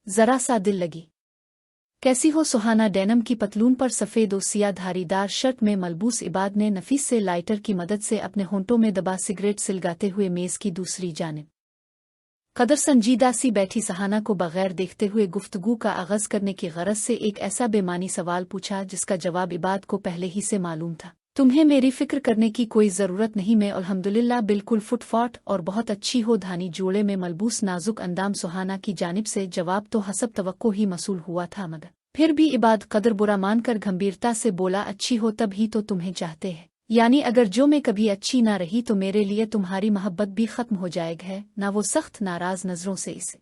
जरा सा दिल लगी। कैसी हो सुहाना? डेनम की पतलून पर सफ़ेद और सिया धारीदार शर्ट में मलबूस इबाद ने नफीस से लाइटर की मदद से अपने होंठों में दबा सिगरेट सिलगाते हुए मेज़ की दूसरी जानिब कदर संजीदा सी बैठी सहाना को बगैर देखते हुए गुफ्तगू का आगाज़ करने की गरज से एक ऐसा बेमानी सवाल पूछा जिसका जवाब इबाद को पहले ही से मालूम था। तुम्हें मेरी फिक्र करने की कोई ज़रूरत नहीं, मैं अल्हम्दुलिल्लाह बिल्कुल फुटफाट और बहुत अच्छी हो। धानी जोड़े में मलबूस नाजुक अंदाम सुहाना की जानिब से जवाब तो हसब तवक्को ही मसूल हुआ था, मगर फिर भी इबाद कदर बुरा मानकर गंभीरता से बोला, अच्छी हो तब ही तो तुम्हें चाहते हैं, यानी अगर जो मैं कभी अच्छी ना रही तो मेरे लिए तुम्हारी मोहब्बत भी खत्म हो जाएगी है ना। वो सख्त नाराज नजरों से इसे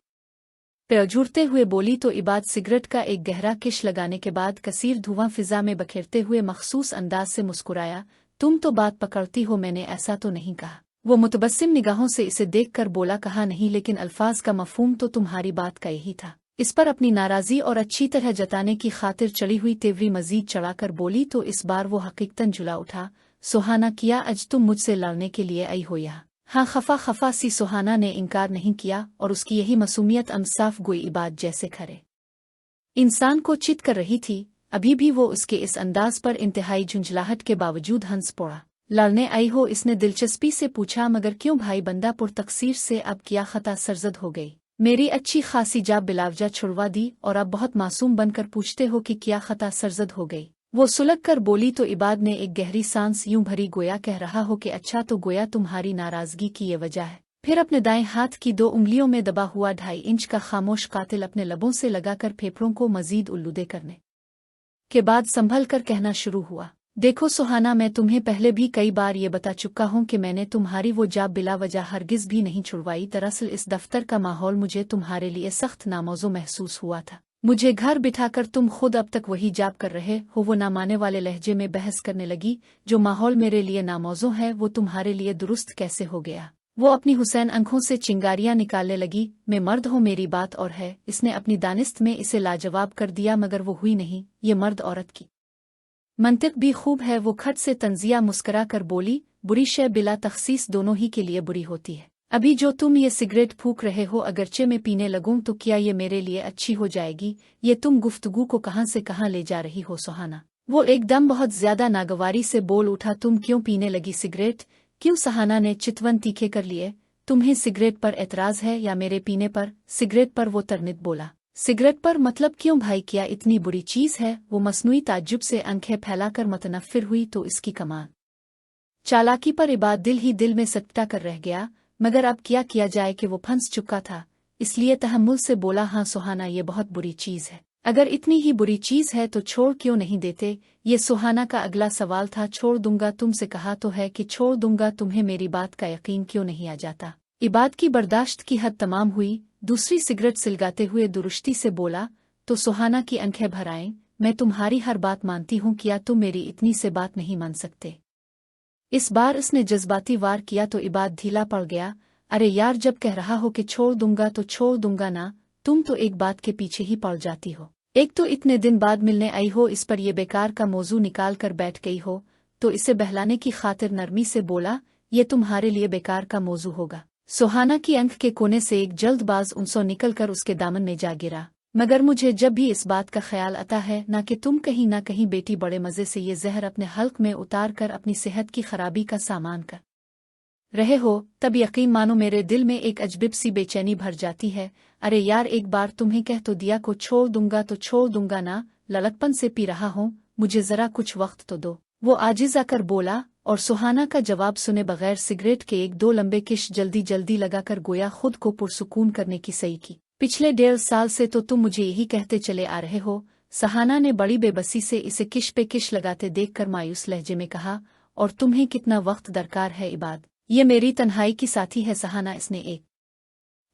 पेजूरते हुए बोली तो इबाद सिगरेट का एक गहरा किश लगाने के बाद कसीर धुआं फिजा में बखेरते हुए मखसूस अंदाज से मुस्कुराया, तुम तो बात पकड़ती हो, मैंने ऐसा तो नहीं कहा। वो मुतबस्सिम निगाहों से इसे देखकर बोला, कहा नहीं, लेकिन अल्फाज का मफहूम तो तुम्हारी बात का यही था। इस पर अपनी नाराज़ी और अच्छी तरह जताने की खातिर चढ़ी हुई तेवरी मजीद चढ़ाकर बोली तो इस बार वो हकीकतन झुला उठा, सुहाना किया आज तुम मुझसे लड़ने के लिए आई हो यहाँ? हाँ, खफा सी सुहाना ने इनकार नहीं किया और उसकी यही मासूमियत साफ गोई इबाद जैसे खरे इंसान को चित कर रही थी। अभी भी वो उसके इस अंदाज पर इंतहाई झुंझलाहट के बावजूद हंस पड़ा। लड़ने आई हो? इसने दिलचस्पी से पूछा, मगर क्यों भाई बंदा पुरतकसीर से अब क्या खता सरजद हो गई? मेरी अच्छी खासी जाब बिलावजा छुड़वा दी और अब बहुत मासूम बनकर पूछते हो कि क्या खता सरजद हो गई? वो सुलग कर बोली तो इबाद ने एक गहरी सांस यूं भरी गोया कह रहा हो कि अच्छा, तो गोया तुम्हारी नाराजगी की ये वजह है। फिर अपने दाएं हाथ की 2 उंगलियों में दबा हुआ 2.5 इंच का खामोश कातिल अपने लबों से लगाकर फेफड़ों को मजीद उल्लूदे करने के बाद संभल कर कहना शुरू हुआ, देखो सुहाना, मैं तुम्हें पहले भी कई बार ये बता चुका हूं कि मैंने तुम्हारी वो जाब बिला वजह हरगिज भी नहीं छुड़वाई। दरअसल इस दफ्तर का माहौल मुझे तुम्हारे लिए सख्त नामौजू महसूस हुआ था। मुझे घर बिठाकर तुम खुद अब तक वही जाब कर रहे हो। वो नामाने वाले लहजे में बहस करने लगी, जो माहौल मेरे लिए नामौजू है वो तुम्हारे लिए दुरुस्त कैसे हो गया? वो अपनी हुसैन आंखों से चिंगारियां निकालने लगी, मैं मर्द हूँ, मेरी बात और है। इसने अपनी दानिस्त में इसे लाजवाब कर दिया, मगर वो हुई नहीं। ये मर्द औरत की मंतिक भी खूब है। वो खट से तंजिया मुस्करा कर बोली, बुरी शय बिला तखसीस दोनों ही के लिए बुरी होती है। अभी जो तुम ये सिगरेट फूंक रहे हो, अगरचे मैं पीने लगूं तो क्या ये मेरे लिए अच्छी हो जाएगी? ये तुम गुफ्तगू को कहां से कहां ले जा रही हो सुहाना? वो एकदम बहुत ज्यादा नागवारी से बोल उठा, तुम क्यों पीने लगी सिगरेट? क्यों? सहाना ने चितवन तीखे कर लिए, तुम्हें सिगरेट पर एतराज है या मेरे पीने पर? सिगरेट पर, वो तरनित बोला। सिगरेट पर मतलब क्यों भाई, क्या इतनी बुरी चीज है? वो मसनूई ताज्जुब से आंखें फैलाकर मतनफ्फिर हुई तो इसकी कमाल चालाकी पर इबाद दिल ही दिल में सटका कर रह गया, मगर अब क्या किया जाए कि वो फंस चुका था। इसलिए तहम्मुल से बोला, हाँ सुहाना, ये बहुत बुरी चीज है। अगर इतनी ही बुरी चीज है तो छोड़ क्यों नहीं देते? ये सुहाना का अगला सवाल था। छोड़ दूंगा, तुमसे कहा तो है कि छोड़ दूंगा, तुम्हें मेरी बात का यकीन क्यों नहीं आ जाता? इबाद की बर्दाश्त की हद तमाम हुई। दूसरी सिगरेट सिलगाते हुए दुरुस्ती से बोला, तो सुहाना की आंखें भर आईं, मैं तुम्हारी हर बात मानती हूँ, क्या तुम मेरी इतनी से बात नहीं मान सकते? इस बार इसने जज्बाती वार किया तो इबाद ढीला पड़ गया। अरे यार, जब कह रहा हो कि छोड़ दूंगा तो छोड़ दूंगा ना, तुम तो एक बात के पीछे ही पड़ जाती हो। एक तो इतने दिन बाद मिलने आई हो, इस पर ये बेकार का मौजू निकाल कर बैठ गई हो। तो इसे बहलाने की खातिर नरमी से बोला, ये तुम्हारे लिए बेकार का मौजू होगा। सुहाना की आंख के कोने से एक जल्दबाज उनसों निकलकर उसके दामन में जा गिरा, मगर मुझे जब भी इस बात का ख्याल आता है ना कि तुम कहीं ना कहीं बेटी बड़े मजे से ये जहर अपने हल्क में उतार कर अपनी सेहत की खराबी का सामान कर रहे हो, तब यकीन मानो मेरे दिल में एक अजबिब सी बेचैनी भर जाती है। अरे यार, एक बार तुम्हें कह तो दिया को छोड़ दूंगा तो छोड़ दूंगा ना, ललकपन से पी रहा हूँ, मुझे जरा कुछ वक्त तो दो। वो आजिज आकर बोला और सुहाना का जवाब सुने बगैर सिगरेट के 1-2 लंबे किश जल्दी जल्दी लगाकर गोया खुद को पुरसुकून करने की सही की। पिछले 1.5 साल से तो तुम मुझे यही कहते चले आ रहे हो। सहाना ने बड़ी बेबसी से इसे किश पे किश लगाते देखकर मायूस लहजे में कहा, और तुम्हें कितना वक्त दरकार है इबाद? ये मेरी तन्हाई की साथी है सहाना, इसने एक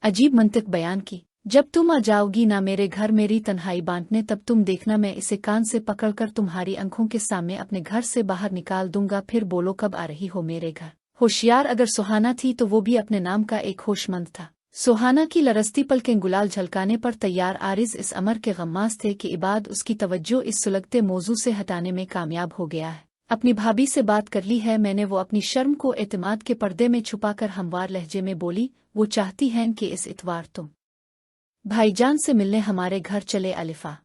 अजीब मंतिक बयान की। जब तुम आ जाओगी ना मेरे घर मेरी तन्हाई बांटने, तब तुम देखना मैं इसे कान से पकड़कर तुम्हारी आंखों के सामने अपने घर से बाहर निकाल दूंगा। फिर बोलो, कब आ रही हो मेरे घर? होशियार अगर सुहाना थी तो वो भी अपने नाम का एक होशमंद था। सुहाना की लरसती पलकें गुलाल झलकाने पर तैयार आरिज इस अमर के गम्मास थे कि इबाद उसकी तवज्जो इस सुलगते मौजू से हटाने में कामयाब हो गया है। अपनी भाभी से बात कर ली है मैंने, वो अपनी शर्म को एतमाद के पर्दे में छुपाकर हमवार लहजे में बोली, वो चाहती हैं कि इस इतवार तुम भाईजान से मिलने हमारे घर चले अलिफा।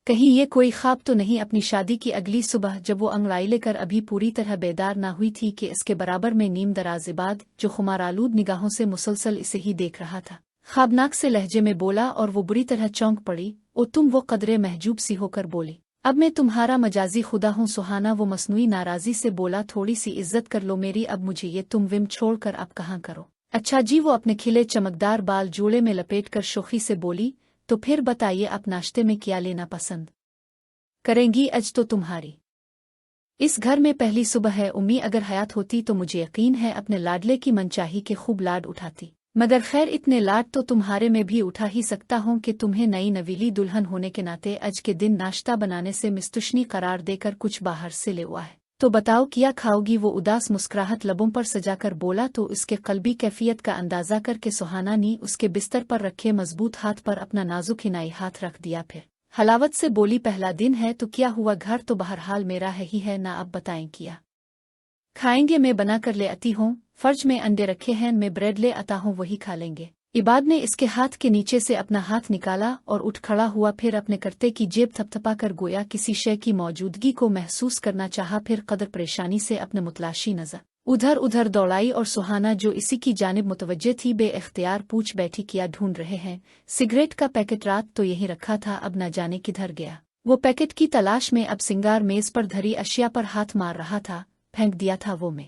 कहीं ये कोई ख्वाब तो नहीं। अपनी शादी की अगली सुबह जब वो अंगड़ाई लेकर अभी पूरी तरह बेदार ना हुई थी कि इसके बराबर में नीम दराज इबाद जो खुमारालूद निगाहों से मुसलसल इसे ही देख रहा था, ख्वाबनाक से लहजे में बोला और वो बुरी तरह चौंक पड़ी। ओ तुम, वो कदरे महजूब सी होकर बोली। अब मैं तुम्हारा मजाजी खुदा हूँ सुहाना, वो मसनूई नाराजी से बोला। थोड़ी सी इज्जत कर लो मेरी, अब मुझे ये तुम विम छोड़कर अब कहाँ करो। अच्छा जी, वो अपने खिले चमकदार बाल जूड़े में लपेट कर शोखी से बोली। तो फिर बताइए आप नाश्ते में क्या लेना पसंद करेंगी? आज तो तुम्हारी इस घर में पहली सुबह है। उम्मी अगर हयात होती तो मुझे यकीन है अपने लाडले की मनचाही के खूब लाड उठाती, मगर खैर इतने लाड तो तुम्हारे में भी उठा ही सकता हूँ कि तुम्हें नई नवीली दुल्हन होने के नाते आज के दिन नाश्ता बनाने से मिस्तुशनी करार देकर कुछ बाहर से ले हुआ है। तो बताओ क्या खाओगी? वो उदास मुस्कुराहट लबों पर सजाकर बोला। तो उसके कल्बी कैफियत का अंदाजा करके सुहाना ने उसके बिस्तर पर रखे मजबूत हाथ पर अपना नाजुक हिनाई हाथ रख दिया। फिर हलावत से बोली, पहला दिन है तो क्या हुआ, घर तो बहरहाल मेरा है ही है ना, अब बताएं क्या खाएंगे? मैं बना कर ले आती हूँ, फर्ज में अंडे रखे हैं, मैं ब्रेड ले आता हूँ, वही खा लेंगे। इबाद ने इसके हाथ के नीचे से अपना हाथ निकाला और उठ खड़ा हुआ। फिर अपने करते की जेब थपथपा कर गोया किसी शय की मौजूदगी को महसूस करना चाहा। फिर कदर परेशानी से अपने मुतलाशी नजर उधर उधर दौड़ाई और सुहाना जो इसी की जानिब मुतवज्जे थी बे-इख्तियार पूछ बैठी, क्या ढूंढ रहे हैं? सिगरेट का पैकेट रात तो यहीं रखा था, अब न जाने किधर गया। वो पैकेट की तलाश में अब सिंगार मेज पर धरी अशिया पर हाथ मार रहा था। फेंक दिया था वो में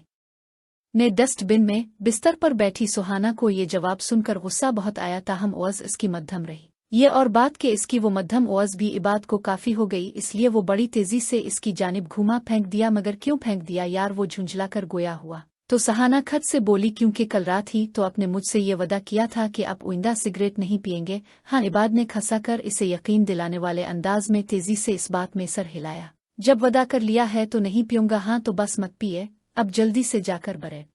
ने डस्टबिन में। बिस्तर पर बैठी सुहाना को ये जवाब सुनकर गुस्सा बहुत आया, ताहम ओज़ इसकी मध्यम रही। ये और बात के इसकी वो मध्यम ओज़ भी इबाद को काफी हो गई, इसलिए वो बड़ी तेजी से इसकी जानिब घूमा। फेंक दिया? मगर क्यों फेंक दिया यार? वो झुंझला कर गोया हुआ। तो सुहाना खत से बोली, क्योंकि कल रात ही तो आपने मुझसे ये वदा किया था कि आप आइंदा सिगरेट नहीं पिएंगे। हाँ, इबाद ने खसा कर इसे यकीन दिलाने वाले अंदाज में तेजी से इस बात में सर हिलाया। जब वदा कर लिया है तो नहीं पीऊंगा। हाँ तो बस मत पिए, अब जल्दी से जाकर ब्रेड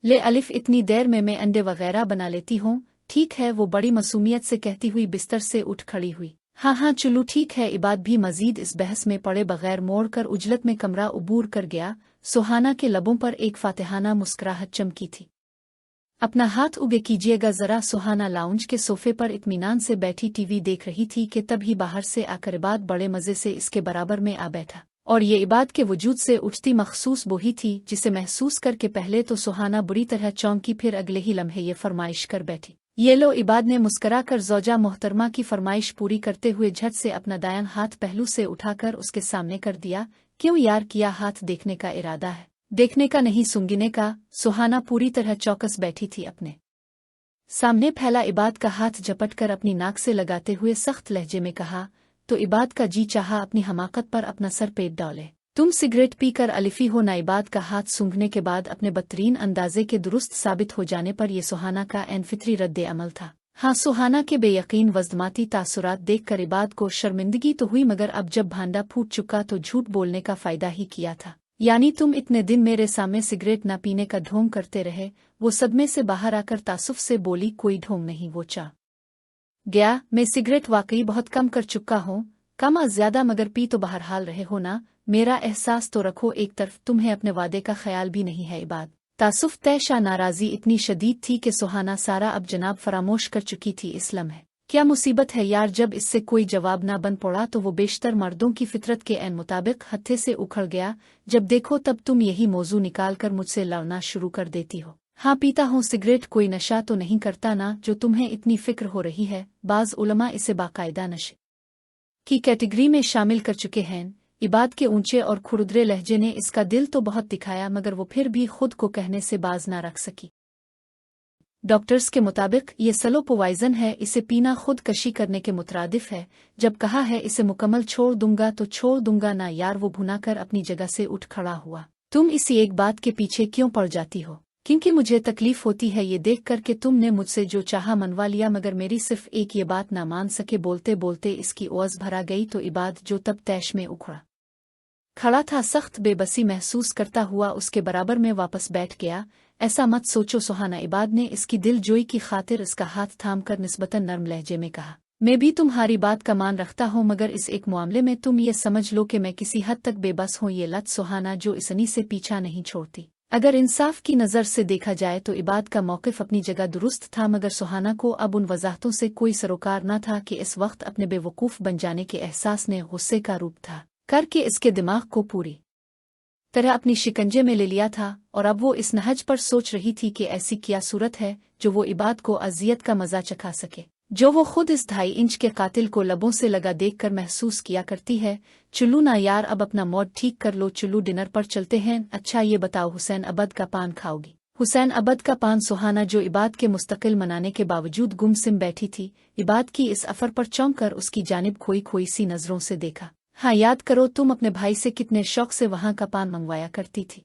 ले अलिफ, इतनी देर में मैं अंडे वगैरह बना लेती हूँ। ठीक है, वो बड़ी मासूमियत से कहती हुई बिस्तर से उठ खड़ी हुई। हाँ हाँ चलो ठीक है। इबाद भी मजीद इस बहस में पड़े बगैर मोड़ कर उजलत में कमरा उबूर कर गया। सुहाना के लबों पर एक फातिहाना मुस्कुराहट चमकी थी। अपना हाथ उगे कीजिएगा जरा। सुहाना लाउंज के सोफे पर इत्मीनान से बैठी टीवी देख रही थी कि तभी बाहर से आकर इबाद बड़े मजे से इसके बराबर में आ बैठा, और ये इबाद के वजूद से उठती मखसूस वही थी जिसे महसूस करके पहले तो सुहाना बुरी तरह चौंकी, फिर अगले ही लम्हे ये फरमाइश कर बैठी। ये लो। इबाद ने मुस्करा कर ज़ौजा मोहतरमा की फरमाइश पूरी करते हुए झट से अपना दायां हाथ पहलू से उठाकर उसके सामने कर दिया। क्यों यार, किया हाथ देखने का इरादा है? देखने का नहीं, सूंघने का। सुहाना पूरी तरह चौकस बैठी थी। अपने सामने फैला इबाद का हाथ झपट कर अपनी नाक से लगाते हुए सख्त लहजे में कहा। तो इबाद का जी चाहा अपनी हमाकत पर अपना सर पेट डाले। तुम सिगरेट पीकर अलिफी हो ना? इबाद का हाथ सूंघने के बाद अपने बदतरीन अंदाजे के दुरुस्त साबित हो जाने पर यह सुहाना का एन फित्री रद्द अमल था। हाँ, सुहाना के बेयकीन वज़्दमाती तासुरात देख कर इबाद को शर्मिंदगी तो हुई, मगर अब जब भांडा फूट चुका तो झूठ बोलने का फायदा ही किया था। यानी तुम इतने दिन मेरे सामने सिगरेट न पीने का ढोंग करते रहे। वो सदमे से बाहर आकर तासुफ से बोली, कोई ढोंग नहीं, वो चा गया। मैं सिगरेट वाकई बहुत कम कर चुका हूँ, कम ज्यादा, मगर पी तो बहरहाल रहे हो ना। मेरा एहसास तो रखो एक तरफ, तुम्हें अपने वादे का ख्याल भी नहीं है। इबाद तासुफ तैशा नाराजी इतनी शदीद थी कि सुहाना सारा अब जनाब फरामोश कर चुकी थी। इस लम्हे क्या मुसीबत है यार, जब इससे कोई जवाब ना बन पड़ा तो वो बेशतर मर्दों की फितरत के एन मुताबिक हत्थे से उखड़ गया। जब देखो तब तुम यही मौजू निकाल कर मुझसे लड़ना शुरू कर देती हो। हाँ पीता हूँ सिगरेट, कोई नशा तो नहीं करता ना जो तुम्हें इतनी फिक्र हो रही है। बाज़ उलमा इसे बाकायदा नशे की कैटेगरी में शामिल कर चुके हैं। इबाद के ऊंचे और खुरदरे लहजे ने इसका दिल तो बहुत दिखाया, मगर वो फिर भी खुद को कहने से बाज ना रख सकी। डॉक्टर्स के मुताबिक ये स्लो पोवाइजन है, इसे पीना खुद कशी करने के मुतरादिफ है। जब कहा है इसे मुकम्मल छोड़ दूंगा तो छोड़ दूंगा ना यार। वो भुना कर अपनी जगह से उठ खड़ा हुआ। तुम इसी एक बात के पीछे क्यों पड़ जाती हो? क्योंकि मुझे तकलीफ होती है ये देख कर कि तुमने मुझसे जो चाहा मनवा लिया, मगर मेरी सिर्फ एक ये बात ना मान सके। बोलते बोलते इसकी ओज़ भरा गई तो इबाद जो तब तैश में उखड़ा खड़ा था, सख्त बेबसी महसूस करता हुआ उसके बराबर में वापस बैठ गया। ऐसा मत सोचो सुहाना, इबाद ने इसकी दिल जोई की खातिर इसका हाथ थाम कर निस्बतन नर्म लहजे में कहा। मैं भी तुम्हारी बात का मान रखता हूँ, मगर इस एक मामले में तुम ये समझ लो कि मैं किसी हद तक बेबस हूँ। ये लत सुहाना जो इसनी से पीछा नहीं छोड़ती। अगर इंसाफ की नज़र से देखा जाए तो इबाद का मौक़िफ़ अपनी जगह दुरुस्त था, मगर सुहाना को अब उन वजाहतों से कोई सरोकार न था कि इस वक्त अपने बेवकूफ़ बन जाने के एहसास ने गुस्से का रूप था करके इसके दिमाग को पूरी तरह अपनी शिकंजे में ले लिया था। और अब वो इस नहज पर सोच रही थी कि ऐसी क्या सूरत है जो वो इबाद को अजियत का मज़ा चखा सके, जो वो खुद इस 2.5 इंच के कातिल को लबों से लगा देखकर महसूस किया करती है। चुल्लू ना यार, अब अपना मूड ठीक कर लो, चुल्लू डिनर पर चलते हैं। अच्छा ये बताओ, हुसैन अबद का पान खाओगी? हुसैन अबद का पान? सुहाना जो इबाद के मुस्तकिल मनाने के बावजूद गुमसिम बैठी थी, इबाद की इस अफर पर चौंक कर उसकी जानिब खोई खोई सी नजरों से देखा। हाँ, याद करो तुम अपने भाई से कितने शौक से वहां का पान मंगवाया करती थी।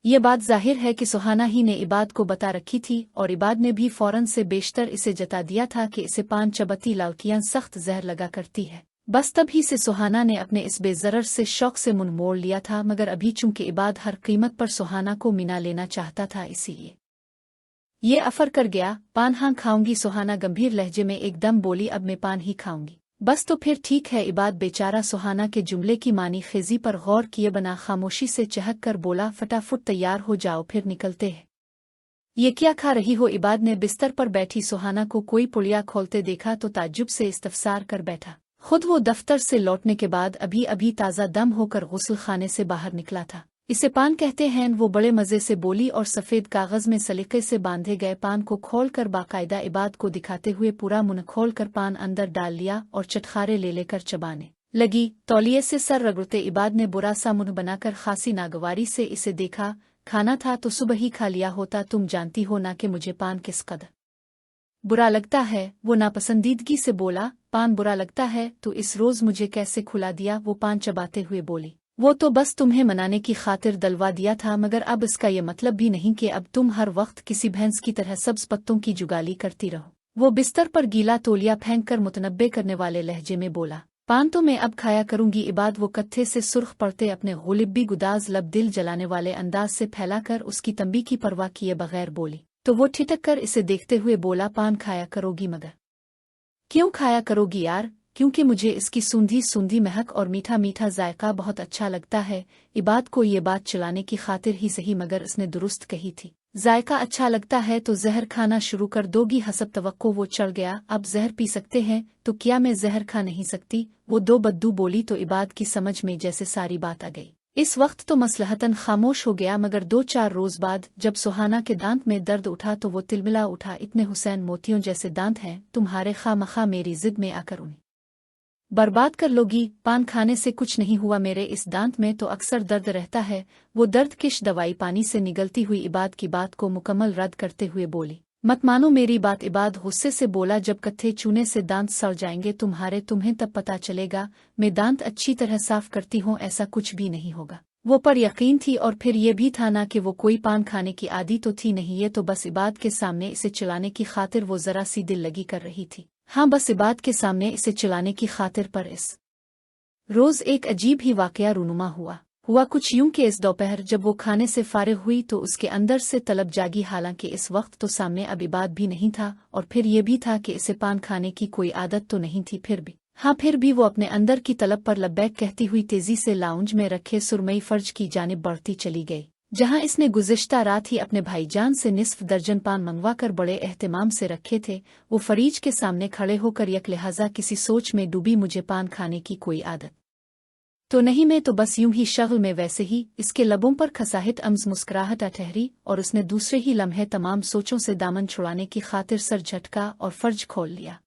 ये बात जाहिर है कि सुहाना ही ने इबाद को बता रखी थी, और इबाद ने भी फौरन से बेशतर इसे जता दिया था कि इसे पान चबती लड़कियां सख्त जहर लगा करती है। बस तभी से सुहाना ने अपने इस बेजरर से शौक से मुंह मोड़ लिया था, मगर अभी चूंकि इबाद हर कीमत पर सुहाना को मिना लेना चाहता था, इसीलिए ये अफर कर गया। पान? हाँ खाऊंगी, सुहाना गंभीर लहजे में एकदम बोली। अब मैं पान ही खाऊंगी? बस तो फिर ठीक है। इबाद बेचारा सुहाना के जुमले की मानी खेजी पर गौर किए बना खामोशी से चहक कर बोला, फटाफट तैयार हो जाओ, फिर निकलते हैं। ये क्या खा रही हो? इबाद ने बिस्तर पर बैठी सुहाना को कोई पुलिया खोलते देखा तो ताज्जुब से इस्तफसार कर बैठा। खुद वो दफ्तर से लौटने के बाद अभी अभी ताज़ा दम होकर गुस्ल खाने से बाहर निकला था। इसे पान कहते हैं? वो बड़े मज़े से बोली और सफ़ेद कागज़ में सलीके से बांधे गए पान को खोलकर बाकायदा इबाद को दिखाते हुए पूरा मुंह खोलकर पान अंदर डाल लिया और चटखारे ले लेकर चबाने लगी। तौलिए से सर रगड़ते इबाद ने बुरा सा मुंह बनाकर खासी नागवारी से इसे देखा। खाना था तो सुबह ही खा लिया होता, तुम जानती हो ना कि मुझे पान किस कदर बुरा लगता है। वो नापसंदीदगी से बोला, पान बुरा लगता है तो इस रोज़ मुझे कैसे खुला दिया? वो पान चबाते हुए बोली, वो तो बस तुम्हें मनाने की खातिर दलवा दिया था, मगर अब इसका ये मतलब भी नहीं कि अब तुम हर वक्त किसी भैंस की तरह सब्ज पत्तों की जुगाली करती रहो। वो बिस्तर पर गीला तौलिया फेंक कर मुतनब्बे करने वाले लहजे में बोला, पान तो मैं अब खाया करूंगी। इबाद वो कत्थे से सुर्ख पड़ते अपने गुलिब्बी गुदाज लब दिल जलाने वाले अंदाज से फैलाकर उसकी तंबी की परवाह किए बगैर बोली, तो वो ठिठक कर इसे देखते हुए बोला, पान खाया करोगी? मगर क्यों खाया करोगी यार? क्योंकि मुझे इसकी सूंधी सूंधी महक और मीठा मीठा जायका बहुत अच्छा लगता है। इबाद को ये बात चलाने की खातिर ही सही, मगर उसने दुरुस्त कही थी। जायका अच्छा लगता है तो जहर खाना शुरू कर दोगी? हसब तवक्को वो चढ़ गया, अब जहर पी सकते हैं तो क्या मैं जहर खा नहीं सकती? वो दो बद्दू बोली तो इबाद की समझ में जैसे सारी बात आ गई। इस वक्त तो मसलहतन खामोश हो गया, मगर 2-4 रोज बाद जब सुहाना के दांत में दर्द उठा तो वो तिलमिला उठा, इतने हुसैन मोतियों जैसे दांत हैं तुम्हारे, खामखा मेरी जिद में आकर उन्हें बर्बाद कर लोगी? पान खाने से कुछ नहीं हुआ, मेरे इस दांत में तो अक्सर दर्द रहता है। वो दर्द किश दवाई पानी से निगलती हुई इबाद की बात को मुकम्मल रद्द करते हुए बोली, मत मानो मेरी बात। इबाद गुस्से से बोला, जब कत्थे चूने से दांत सड़ जाएंगे तुम्हें तब पता चलेगा। मैं दांत अच्छी तरह साफ करती हूँ, ऐसा कुछ भी नहीं होगा। वो पर यकीन थी, और फिर ये भी था ना कि वो कोई पान खाने की आदी तो थी नहीं, ये तो बस इबाद के सामने इसे चिल्लाने की खातिर वो जरा सी दिल लगी कर रही थी। हाँ, बस इबाद के सामने इसे चिल्लाने की खातिर। पर इस रोज एक अजीब ही वाकया रूनुमा हुआ कुछ यूं कि इस दोपहर जब वो खाने से फारिग हुई तो उसके अंदर से तलब जागी। हालांकि इस वक्त तो सामने अब इबाद भी नहीं था, और फिर ये भी था कि इसे पान खाने की कोई आदत तो नहीं थी। फिर भी वो अपने अंदर की तलब पर लब्बैक कहती हुई तेजी से लाउंज में रखे सुरमई फर्ज की जानिब बढ़ती चली गई, जहां इसने गुज़िश्ता रात ही अपने भाईजान से निस्फ दर्जन पान मंगवा कर बड़े एहतिमाम से रखे थे। वो फरीज के सामने खड़े होकर यक लिहाजा किसी सोच में डूबी, मुझे पान खाने की कोई आदत तो नहीं, मैं तो बस यूं ही शगल में। वैसे ही इसके लबों पर खसाहित अम्ज मुस्कुराहट ठहरी, और उसने दूसरे ही लम्हे तमाम सोचों से दामन छुड़ाने की खातिर सर झटका और फर्ज खोल लिया।